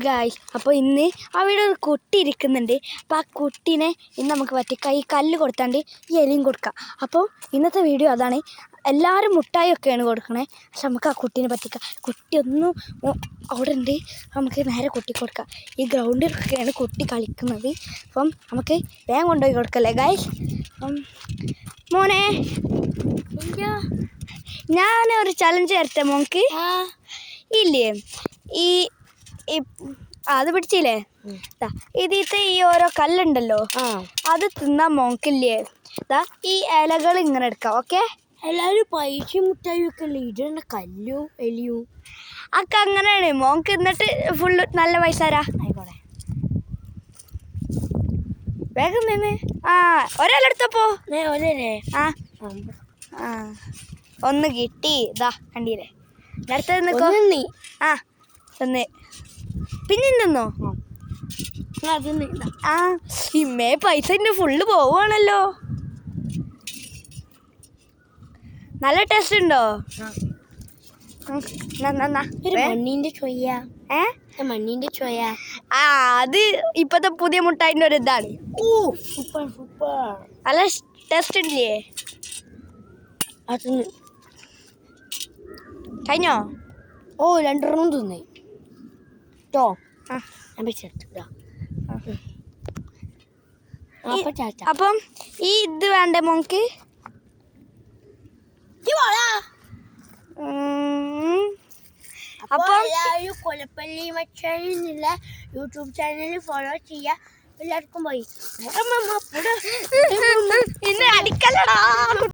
Guys, അപ്പോൾ ഇന്ന് അവിടെ ഒരു കുട്ടി ഇരിക്കുന്നുണ്ട്. അപ്പോൾ ആ കുട്ടീനെ ഇന്ന് നമുക്ക് പറ്റിയ കല്ല് കൊടുത്താണ്ട് ഈ എലിയും കൊടുക്കാം. അപ്പോൾ ഇന്നത്തെ വീഡിയോ അതാണ്. എല്ലാവരും മുട്ടായൊക്കെയാണ് കൊടുക്കണേ, പക്ഷെ നമുക്ക് ആ കുട്ടീനെ പറ്റിക്കാം. കുട്ടിയൊന്നും അവിടെ ഉണ്ട്, നമുക്ക് നേരെ കുട്ടി കൊടുക്കാം. ഈ ഗ്രൗണ്ടിലൊക്കെയാണ് കുട്ടി കളിക്കുന്നത്. അപ്പം നമുക്ക് വേഗം കൊണ്ടുപോയി കൊടുക്കല്ലേ ഗായ്സ്. മോനെ, ഞാനൊരു ചലഞ്ച് തരട്ടെ മോൾക്ക്? ഇല്ലേ, ഈ അത് പിടിച്ചില്ലേ, ഇതിത്തെ ഈ ഓരോ കല്ലുണ്ടല്ലോ, അത് തിന്നാൻ മോക്കില്ലേ. ഈ ഇലകൾ ഇങ്ങനെ എടുക്കാം. ഓക്കെ, എല്ലാവരും പൈസ മുട്ടായി വെക്കല്ലേ, ഇടേണ്ട കല്ലും എലിയും ഒക്കെ അങ്ങനെയാണ്. മോക്ക് എന്നിട്ട് ഫുള്ള് നല്ല പൈസ തരാ. ആയിക്കോട്ടെ, വേഗം നിന്ന്. ഒരാളെടുത്തപ്പോ ഒന്ന് കിട്ടി. ഇതാ കണ്ടീല്ലേ, നേരത്തെ നിക്കോ. ഒന്ന് പിന്നെ നിന്നോ. ഇമ്മേ പൈസ ഫുള്ള് പോവാണല്ലോ. നല്ല ടേസ്റ്റ് ഉണ്ടോ? മണ്ണിന്റെ ചൊയ്യ, മണ്ണിന്റെ ചൊയ്യ. അത് ഇപ്പത്തെ പുതിയ മുട്ടായിന്റെ ഒരു ഇതാണ്. സൂപ്പർ സൂപ്പർ, നല്ല ടേസ്റ്റ് ഇല്ലേ? അതിന് കഴിഞ്ഞോ? രണ്ടെണ്ണം തിന്നേ കേട്ടോ. അപ്പം ഈ ഇത് വേണ്ടേ മോക്ക്? അപ്പം എല്ലാവരും കൊലപ്പള്ളി മച്ചാനിന്നുള്ള യൂട്യൂബ് ചാനൽ ഫോളോ ചെയ്യാ. എല്ലാവർക്കും പോയി ഇന്ന് അടിക്കല്ലടാ.